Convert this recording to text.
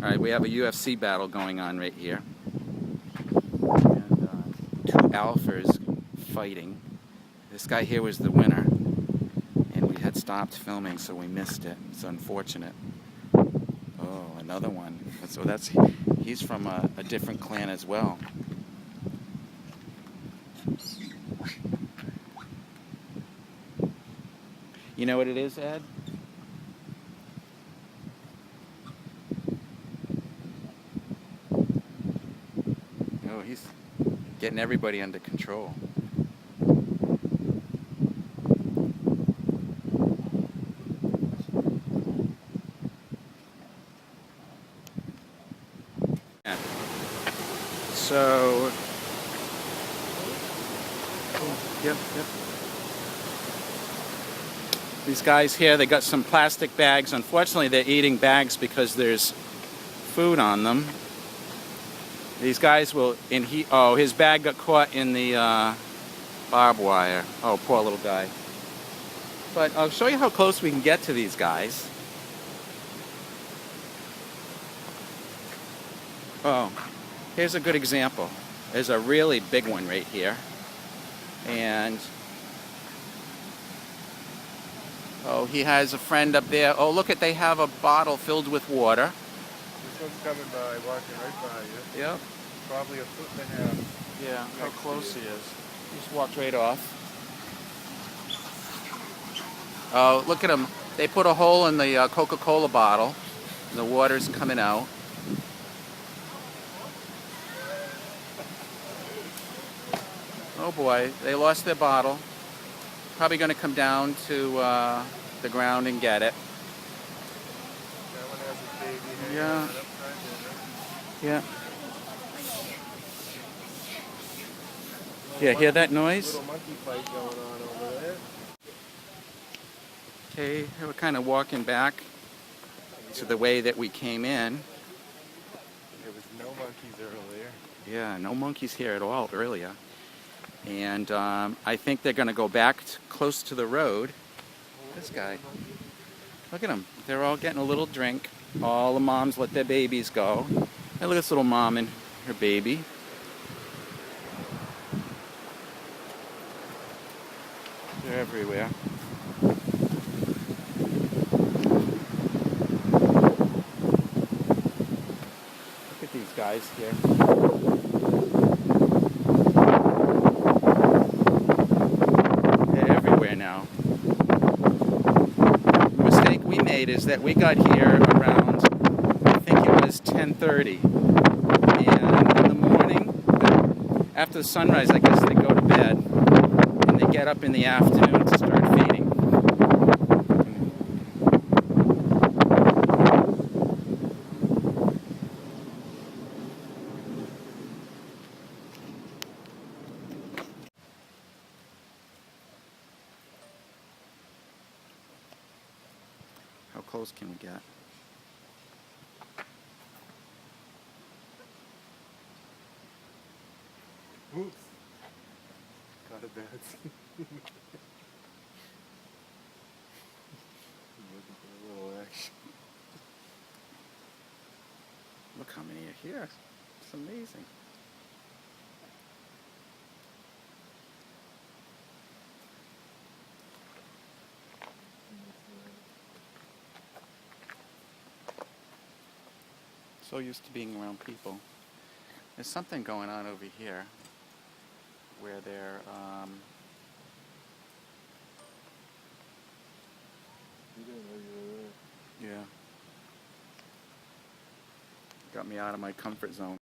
Alright, we have a UFC battle going on right here. And two alphas fighting. This guy here was the winner. And we had stopped filming, so we missed it. It's unfortunate. Oh, another one. So he's from a different clan as well. You know what it is, Ed? Oh, he's getting everybody under control. Yeah. So, yep. These guys here, they got some plastic bags. Unfortunately, they're eating bags because there's food on them. These guys will, his bag got caught in the barbed wire. Oh, poor little guy. But I'll show you how close we can get to these guys. Oh, here's a good example. There's a really big one right here. And oh, he has a friend up there. Oh, look they have a bottle filled with water. This one's coming by, walking right by you. Yep. Probably 1.5 feet. Yeah, how close he is. He just walked right off. Oh, look at him. They put a hole in the Coca-Cola bottle. And the water's coming out. Oh boy, they lost their bottle. Probably going to come down to the ground and get it. That one has a baby hanging Yeah. out up front, Yeah. Yeah, hear that noise? Little monkey fight going on over there. Okay, we're kind of walking back to the way that we came in. There was no monkeys earlier. Yeah, no monkeys here at all earlier. And I think they're going to go back close to the road. This guy. Look at them. They're all getting a little drink. All the moms let their babies go. And look at this little mom and her baby. They're everywhere. Look at these guys here. They're everywhere now. The mistake we made is that we got here around, I think it was 10:30. And in the morning, after the sunrise, I guess they go to bed. And they get up in the afternoon to start feeding. How close can we get? Oops. Got a bad scene. Looking for a little action. Look how many are here. It's amazing. So used to being around people. There's something going on over here where they're yeah. Got me out of my comfort zone.